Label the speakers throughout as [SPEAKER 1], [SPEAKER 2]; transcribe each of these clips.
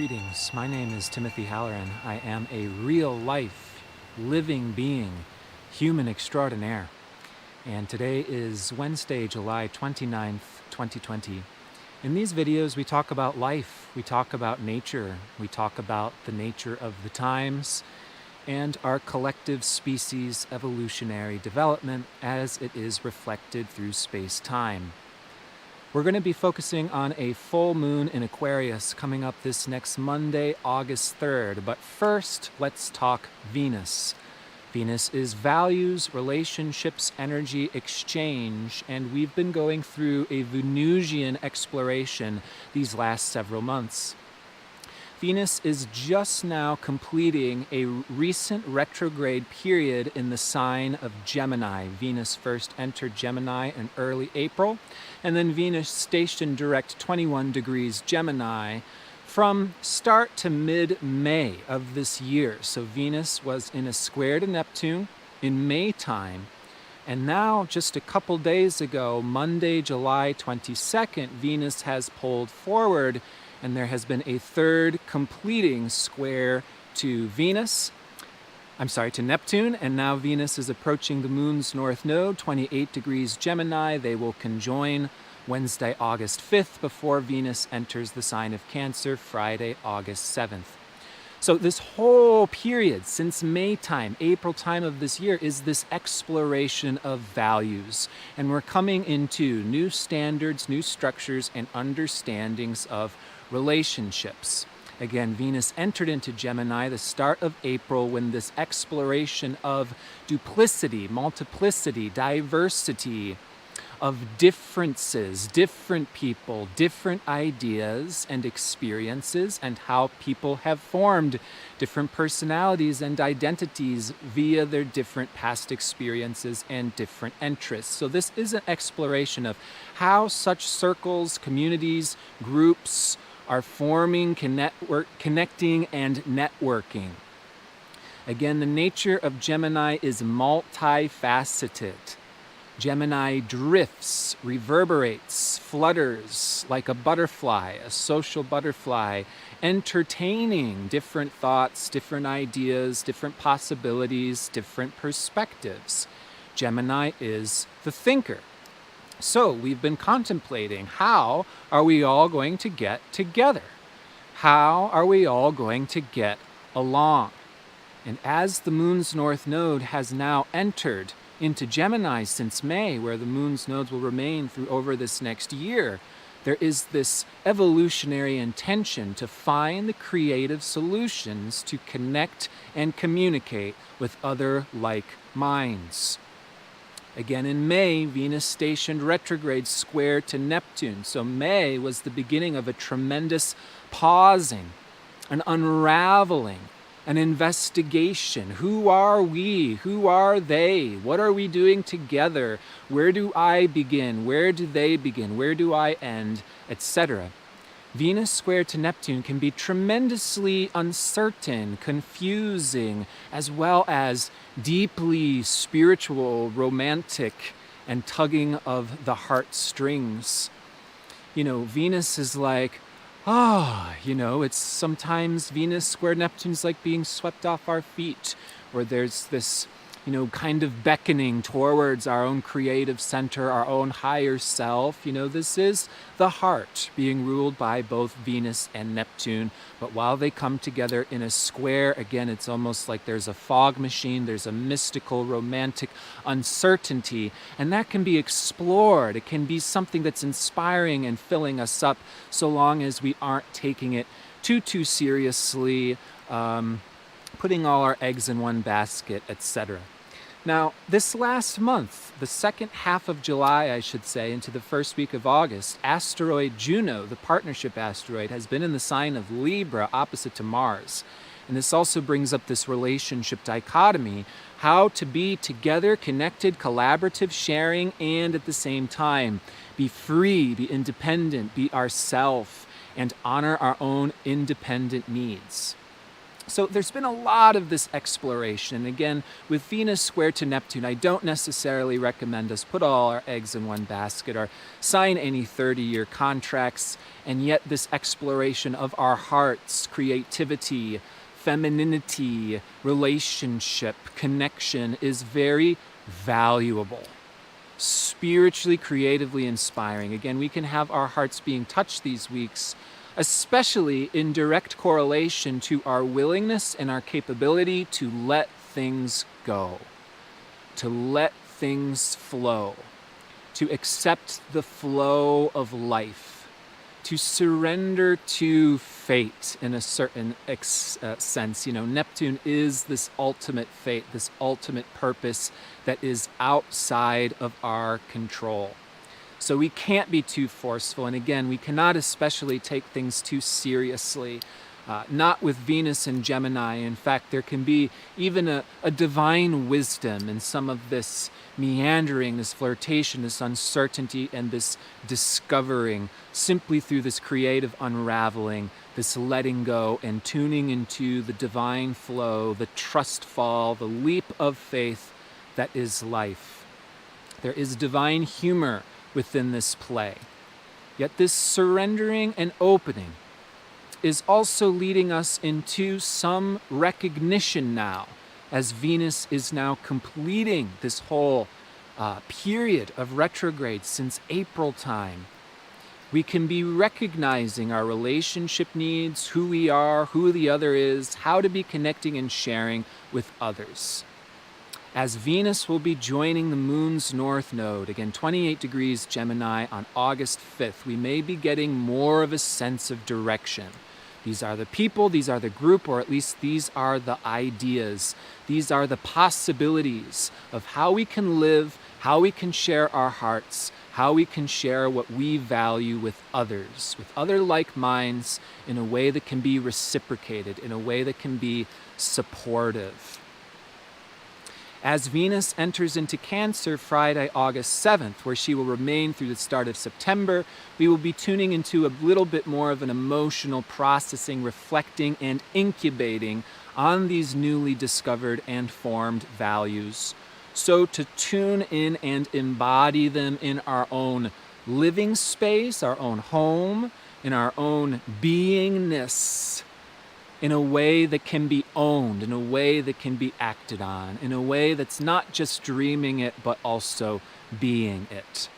[SPEAKER 1] Greetings, my name is Timothy Halloran. I am a real-life, living being, human extraordinaire. And today is Wednesday, July 29th, 2020. In these videos, we talk about life, we talk about nature, we talk about the nature of the times, and our collective species evolutionary development as it is reflected through space-time. We're going to be focusing on a full moon in Aquarius coming up this next Monday, August 3rd. But first, let's talk Venus. Venus is values, relationships, energy, exchange, and we've been going through a Venusian exploration these last several months. Venus is just now completing a recent retrograde period in the sign of Gemini. Venus first entered Gemini in early April, and then Venus stationed direct 21 degrees Gemini from start to mid-May of this year. So Venus was in a square to Neptune in May time, and now just a couple days ago, Monday, July 22nd, Venus has pulled forward, and there has been a third completing square to Neptune, and now Venus is approaching the moon's north node, 28 degrees Gemini. They will conjoin Wednesday, August 5th, before Venus enters the sign of Cancer, Friday, August 7th. So this whole period since May time, April time of this year, is this exploration of values. And we're coming into new standards, new structures, and understandings of relationships. Again, Venus entered into Gemini the start of April when this exploration of duplicity, multiplicity, diversity, of differences, different people, different ideas and experiences, and how people have formed different personalities and identities via their different past experiences and different interests. So this is an exploration of how such circles, communities, groups are forming, connecting, and networking. Again, the nature of Gemini is multifaceted. Gemini drifts, reverberates, flutters like a butterfly, a social butterfly, entertaining different thoughts, different ideas, different possibilities, different perspectives. Gemini is the thinker. So we've been contemplating, how are we all going to get together? How are we all going to get along? And as the moon's north node has now entered into Gemini since May, where the moon's nodes will remain through over this next year, there is this evolutionary intention to find the creative solutions to connect and communicate with other like minds. Again, in May, Venus stationed retrograde square to Neptune. So May was the beginning of a tremendous pausing, an unraveling, an investigation. Who are we? Who are they? What are we doing together? Where do I begin? Where do they begin? Where do I end? Etc. Venus square to Neptune can be tremendously uncertain, confusing, as well as deeply spiritual, romantic, and tugging of the heartstrings. You know, Venus is like, it's sometimes Venus square Neptune's like being swept off our feet, or there's this, kind of beckoning towards our own creative center, our own higher self. This is the heart being ruled by both Venus and Neptune. But while they come together in a square, again, it's almost like there's a fog machine, there's a mystical, romantic uncertainty, and that can be explored. It can be something that's inspiring and filling us up, so long as we aren't taking it too seriously, putting all our eggs in one basket, etc. Now, this last month, the second half of July, I should say, into the first week of August, asteroid Juno, the partnership asteroid, has been in the sign of Libra, opposite to Mars. And this also brings up this relationship dichotomy, how to be together, connected, collaborative, sharing, and at the same time, be free, be independent, be ourself, and honor our own independent needs. So there's been a lot of this exploration. Again, with Venus square to Neptune, I don't necessarily recommend us put all our eggs in one basket or sign any 30-year contracts. And yet this exploration of our hearts, creativity, femininity, relationship, connection is very valuable. Spiritually, creatively inspiring. Again, we can have our hearts being touched these weeks, especially in direct correlation to our willingness and our capability to let things go, to let things flow, to accept the flow of life, to surrender to fate in a certain sense. You know, Neptune is this ultimate fate, this ultimate purpose that is outside of our control. So we can't be too forceful, and again, we cannot especially take things too seriously. Not with Venus and Gemini. In fact, there can be even a divine wisdom in some of this meandering, this flirtation, this uncertainty, and this discovering simply through this creative unraveling, this letting go and tuning into the divine flow, the trust fall, the leap of faith that is life. There is divine humor within this play. Yet this surrendering and opening is also leading us into some recognition now, as Venus is now completing this whole period of retrograde since April time. We can be recognizing our relationship needs, who we are, who the other is, how to be connecting and sharing with others. As Venus will be joining the moon's north node, again 28 degrees Gemini on August 5th, we may be getting more of a sense of direction. These are the people, these are the group, or at least these are the ideas. These are the possibilities of how we can live, how we can share our hearts, how we can share what we value with others, with other like minds, in a way that can be reciprocated, in a way that can be supportive. As Venus enters into Cancer Friday, August 7th, where she will remain through the start of September, we will be tuning into a little bit more of an emotional processing, reflecting, and incubating on these newly discovered and formed values. So to tune in and embody them in our own living space, our own home, in our own beingness, in a way that can be owned, in a way that can be acted on, in a way that's not just dreaming it, but also being it.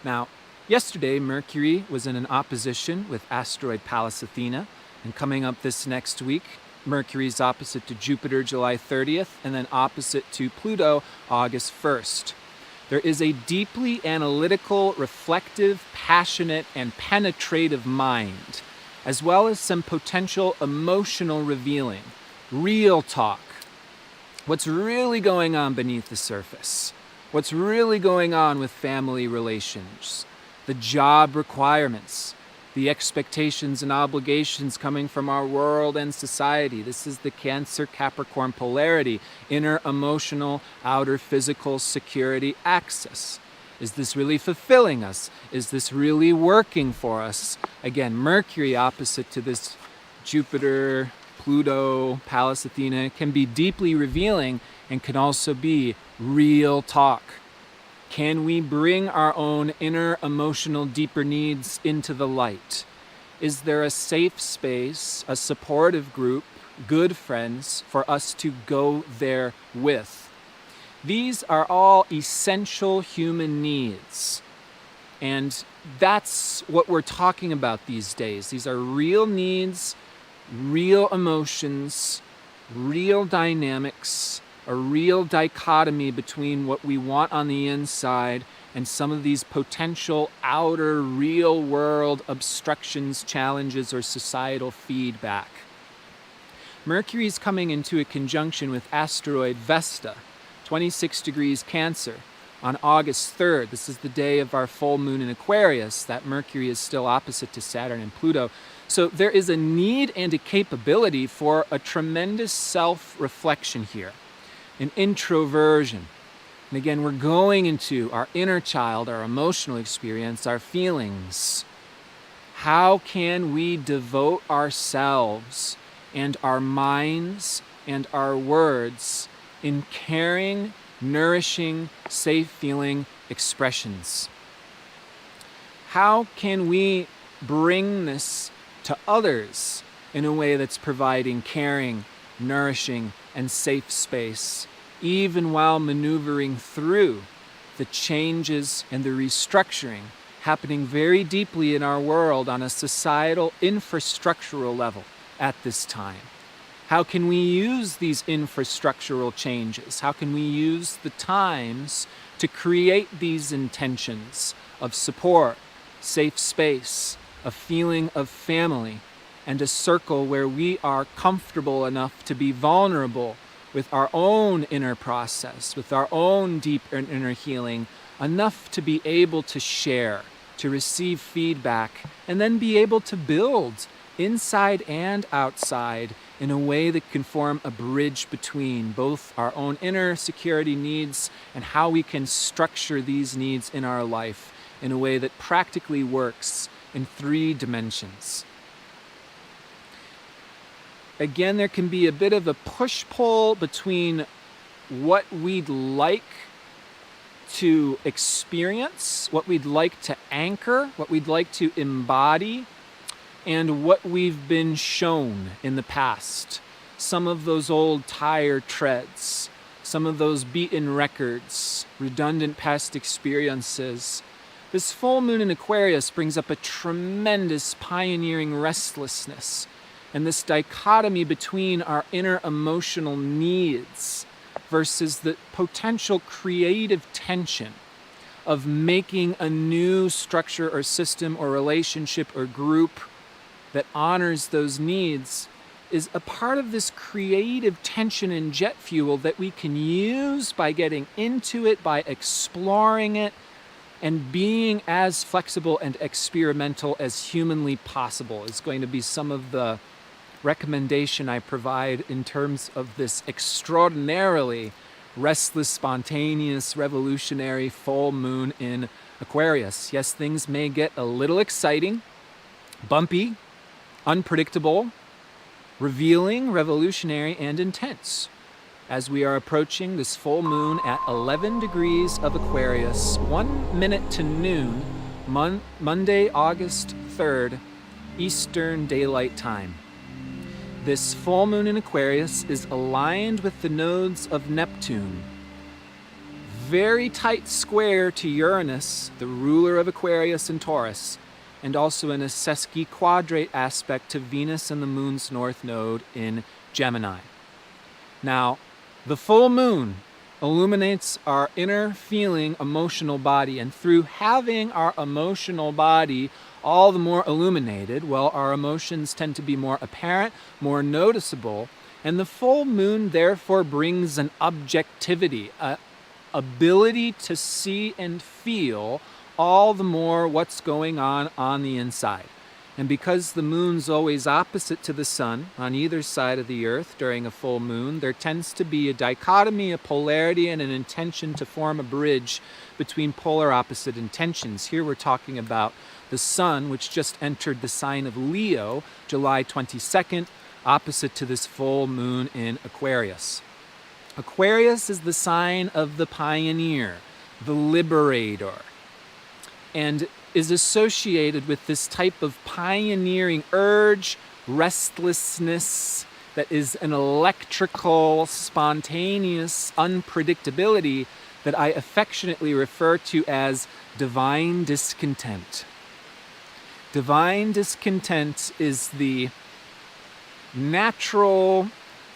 [SPEAKER 1] Now, yesterday, Mercury was in an opposition with asteroid Palacetina, and coming up this next week, Mercury's opposite to Jupiter July 30th, and then opposite to Pluto August 1st. There is a deeply analytical, reflective, passionate, and penetrative mind, as well as some potential emotional revealing, real talk. What's really going on beneath the surface? What's really going on with family relations? The job requirements, the expectations and obligations coming from our world and society. This is the Cancer-Capricorn polarity, inner emotional, outer physical security axis. Is this really fulfilling us? Is this really working for us? Again, Mercury opposite to this Jupiter, Pluto, Palacetina can be deeply revealing and can also be real talk. Can we bring our own inner emotional deeper needs into the light? Is there a safe space, a supportive group, good friends for us to go there with? These are all essential human needs. And that's what we're talking about these days. These are real needs, real emotions, real dynamics, a real dichotomy between what we want on the inside and some of these potential outer real world obstructions, challenges, or societal feedback. Mercury is coming into a conjunction with asteroid Vesta, 26 degrees Cancer, on August 3rd. This is the day of our full moon in Aquarius. That Mercury is still opposite to Saturn and Pluto. So there is a need and a capability for a tremendous self-reflection here, an introversion. And again, we're going into our inner child, our emotional experience, our feelings. How can we devote ourselves and our minds and our words in caring, nourishing, safe-feeling expressions. How can we bring this to others in a way that's providing caring, nourishing, and safe space, even while maneuvering through the changes and the restructuring happening very deeply in our world on a societal, infrastructural level at this time? How can we use these infrastructural changes? How can we use the times to create these intentions of support, safe space, a feeling of family, and a circle where we are comfortable enough to be vulnerable with our own inner process, with our own deep inner healing, enough to be able to share, to receive feedback, and then be able to build inside and outside in a way that can form a bridge between both our own inner security needs and how we can structure these needs in our life in a way that practically works in 3 dimensions. Again, there can be a bit of a push-pull between what we'd like to experience, what we'd like to anchor, what we'd like to embody, and what we've been shown in the past. Some of those old tire treads, some of those beaten records, redundant past experiences. This full moon in Aquarius brings up a tremendous pioneering restlessness and this dichotomy between our inner emotional needs versus the potential creative tension of making a new structure or system or relationship or group that honors those needs is a part of this creative tension and jet fuel that we can use by getting into it, by exploring it, and being as flexible and experimental as humanly possible is going to be some of the recommendation I provide in terms of this extraordinarily restless, spontaneous, revolutionary full moon in Aquarius. Yes, things may get a little exciting, bumpy, unpredictable, revealing, revolutionary, and intense as we are approaching this full moon at 11 degrees of Aquarius, 1 minute to noon, Monday, August 3rd, Eastern Daylight Time. This full moon in Aquarius is aligned with the nodes of Neptune. Very tight square to Uranus, the ruler of Aquarius and Taurus, and also in a sesquiquadrate aspect to Venus and the moon's north node in Gemini. Now, the full moon illuminates our inner feeling, emotional body, and through having our emotional body all the more illuminated, well, our emotions tend to be more apparent, more noticeable, and the full moon therefore brings an objectivity, an ability to see and feel all the more what's going on the inside. And because the moon's always opposite to the sun on either side of the earth during a full moon, there tends to be a dichotomy, a polarity, and an intention to form a bridge between polar opposite intentions. Here we're talking about the sun, which just entered the sign of Leo, July 22nd, opposite to this full moon in Aquarius. Aquarius is the sign of the pioneer, the liberator, and is associated with this type of pioneering urge, restlessness, that is an electrical, spontaneous unpredictability that I affectionately refer to as divine discontent. Divine discontent is the natural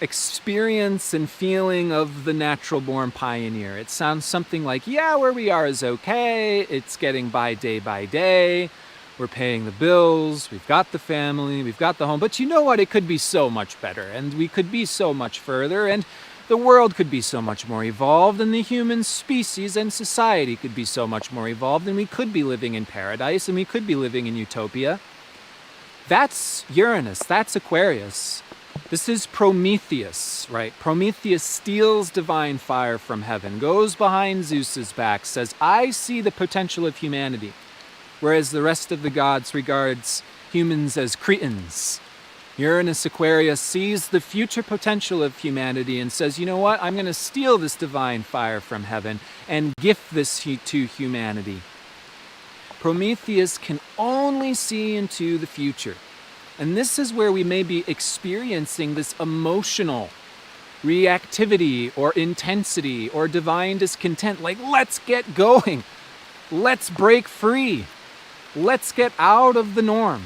[SPEAKER 1] experience and feeling of the natural-born pioneer. It sounds something like, yeah, where we are is okay, it's getting by day, we're paying the bills, we've got the family, we've got the home, but you know what, it could be so much better, and we could be so much further, and the world could be so much more evolved, and the human species and society could be so much more evolved, and we could be living in paradise, and we could be living in utopia. That's Uranus, that's Aquarius. This is Prometheus, right? Prometheus steals divine fire from heaven, goes behind Zeus's back, says, I see the potential of humanity, whereas the rest of the gods regards humans as cretins, Uranus Aquarius sees the future potential of humanity and says, you know what, I'm going to steal this divine fire from heaven and gift this to humanity. Prometheus can only see into the future. And this is where we may be experiencing this emotional reactivity or intensity or divine discontent. Like, let's get going. Let's break free. Let's get out of the norm.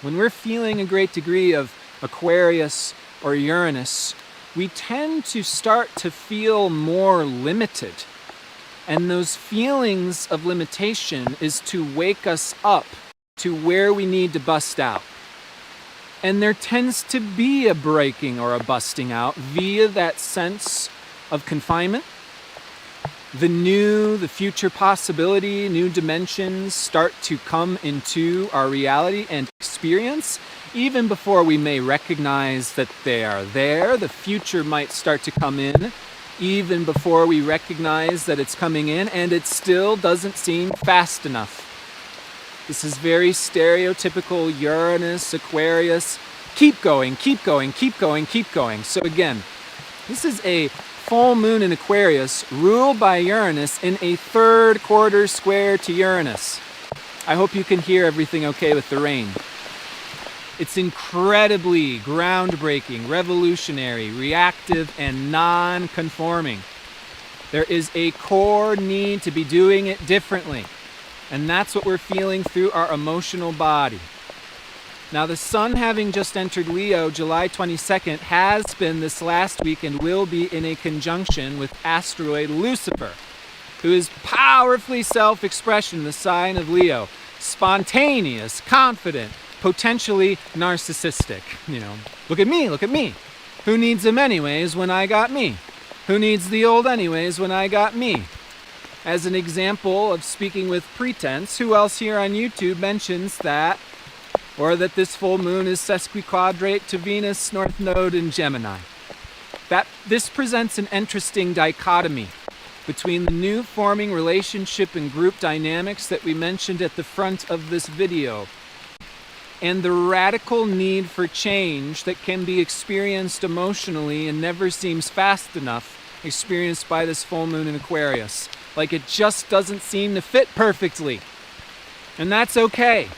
[SPEAKER 1] When we're feeling a great degree of Aquarius or Uranus, we tend to start to feel more limited. And those feelings of limitation is to wake us up to where we need to bust out. And there tends to be a breaking or a busting out via that sense of confinement. The future possibility, new dimensions start to come into our reality and experience. Even before we may recognize that they are there, the future might start to come in. Even before we recognize that it's coming in, and it still doesn't seem fast enough. This is very stereotypical Uranus, Aquarius. Keep going, keep going, keep going, keep going. So again, this is a full moon in Aquarius ruled by Uranus in a third quarter square to Uranus. I hope you can hear everything okay with the rain. It's incredibly groundbreaking, revolutionary, reactive, and non-conforming. There is a core need to be doing it differently. And that's what we're feeling through our emotional body. Now, the sun having just entered Leo July 22nd has been this last week and will be in a conjunction with asteroid Lucifer, who is powerfully self-expression, the sign of Leo. Spontaneous, confident, potentially narcissistic. Look at me, look at me. Who needs him anyways when I got me? Who needs the old anyways when I got me? As an example of speaking with pretense, who else here on YouTube mentions that, or that this full moon is sesquiquadrate to Venus North Node in Gemini? This presents an interesting dichotomy between the new forming relationship and group dynamics that we mentioned at the front of this video, and the radical need for change that can be experienced emotionally and never seems fast enough, experienced by this full moon in Aquarius. Like, it just doesn't seem to fit perfectly. And that's okay,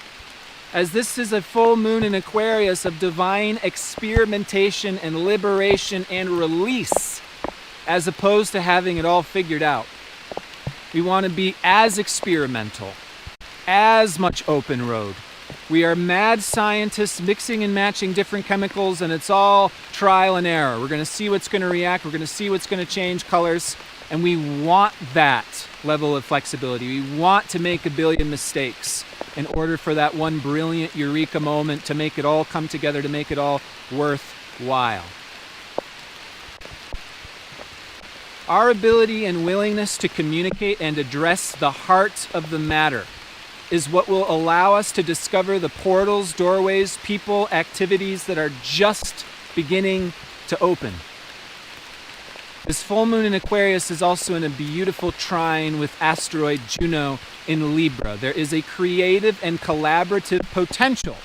[SPEAKER 1] as this is a full moon in Aquarius of divine experimentation and liberation and release, as opposed to having it all figured out. We want to be as experimental, as much open road. We are mad scientists mixing and matching different chemicals, and it's all trial and error. We're going to see what's going to react. We're going to see what's going to change colors. And we want that level of flexibility. We want to make a billion mistakes in order for that one brilliant eureka moment to make it all come together, to make it all worthwhile. Our ability and willingness to communicate and address the heart of the matter is what will allow us to discover the portals, doorways, people, activities that are just beginning to open. This full moon in Aquarius is also in a beautiful trine with asteroid Juno in Libra. There is a creative and collaborative potential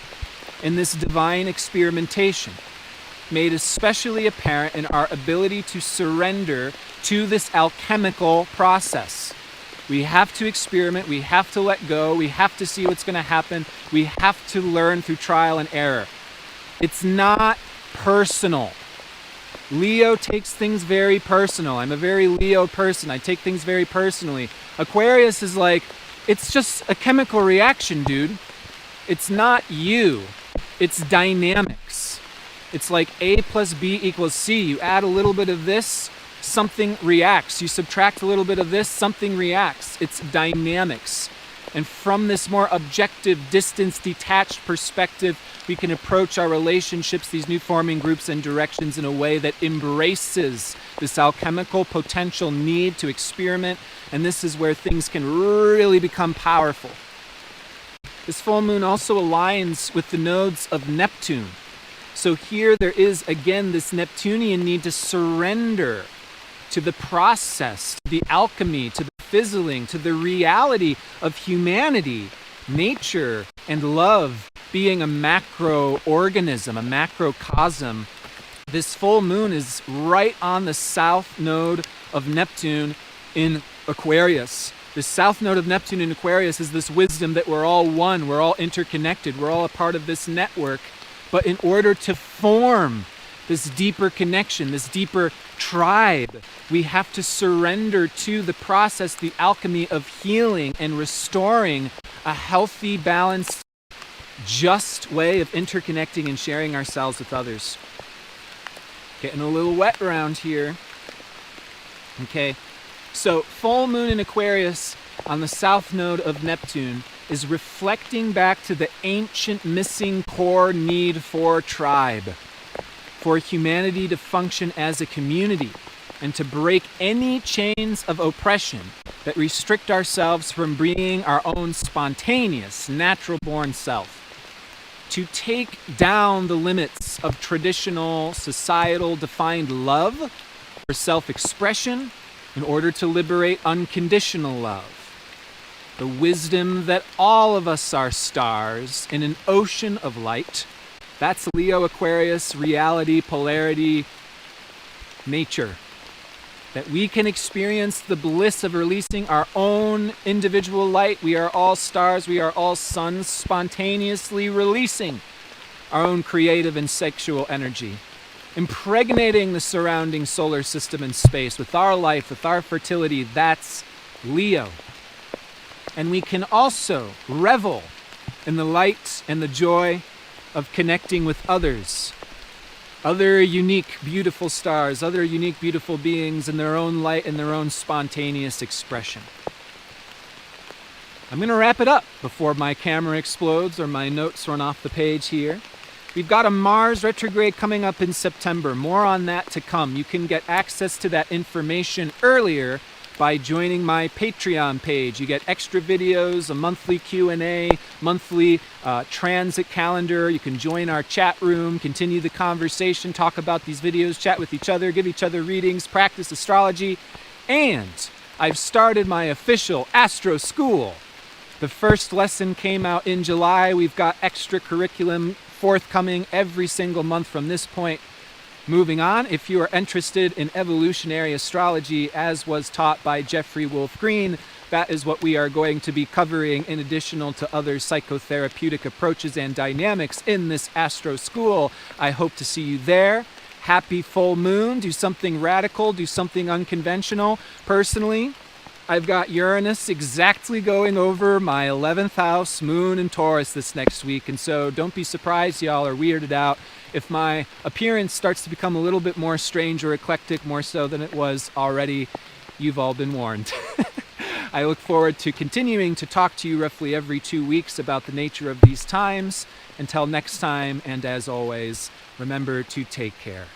[SPEAKER 1] in this divine experimentation, made especially apparent in our ability to surrender to this alchemical process. We have to experiment, we have to let go, we have to see what's going to happen, we have to learn through trial and error. It's not personal. Leo takes things very personal. I'm a very Leo person. I take things very personally. Aquarius is like, it's just a chemical reaction, dude. It's not you. It's dynamics. It's like A plus B equals C. You add a little bit of this, something reacts. You subtract a little bit of this, something reacts. It's dynamics. And from this more objective, distance, detached perspective, we can approach our relationships, these new forming groups and directions, in a way that embraces this alchemical potential need to experiment. And this is where things can really become powerful. This full moon also aligns with the nodes of Neptune. So here there is, again, this Neptunian need to surrender to the process, to the alchemy, to the fizzling, to the reality of humanity, nature, and love being a macroorganism, a macrocosm, this full moon is right on the south node of Neptune in Aquarius. The south node of Neptune in Aquarius is this wisdom that we're all one, we're all interconnected, we're all a part of this network. But in order to form this deeper connection, this deeper tribe, we have to surrender to the process, the alchemy of healing and restoring a healthy, balanced, just way of interconnecting and sharing ourselves with others. Getting a little wet around here. Okay, so full moon in Aquarius on the south node of Neptune is reflecting back to the ancient missing core need for tribe, for humanity to function as a community and to break any chains of oppression that restrict ourselves from being our own spontaneous, natural-born self. To take down the limits of traditional, societal defined love or self-expression in order to liberate unconditional love. The wisdom that all of us are stars in an ocean of light. That's Leo, Aquarius, reality, polarity, nature. That we can experience the bliss of releasing our own individual light. We are all stars, we are all suns, spontaneously releasing our own creative and sexual energy, impregnating the surrounding solar system and space with our life, with our fertility. That's Leo. And we can also revel in the light and the joy of connecting with others. Other unique, beautiful stars, other unique, beautiful beings in their own light and their own spontaneous expression. I'm going to wrap it up before my camera explodes or my notes run off the page here. We've got a Mars retrograde coming up in September. More on that to come. You can get access to that information earlier by joining my Patreon page. You get extra videos, a monthly Q&A, monthly transit calendar. You can join our chat room, continue the conversation, talk about these videos, chat with each other, give each other readings, practice astrology. And I've started my official Astro School. The first lesson came out in July. We've got extra curriculum forthcoming every single month from this point. Moving on, if you are interested in evolutionary astrology as was taught by Jeffrey Wolf Green, that is what we are going to be covering in addition to other psychotherapeutic approaches and dynamics in this Astro School. I hope to see you there. Happy full moon. Do something radical, do something unconventional. Personally, I've got Uranus exactly going over my 11th house, moon in Taurus this next week, and so don't be surprised y'all are weirded out if my appearance starts to become a little bit more strange or eclectic, more so than it was already. You've all been warned. I look forward to continuing to talk to you roughly every 2 weeks about the nature of these times. Until next time, and as always, remember to take care.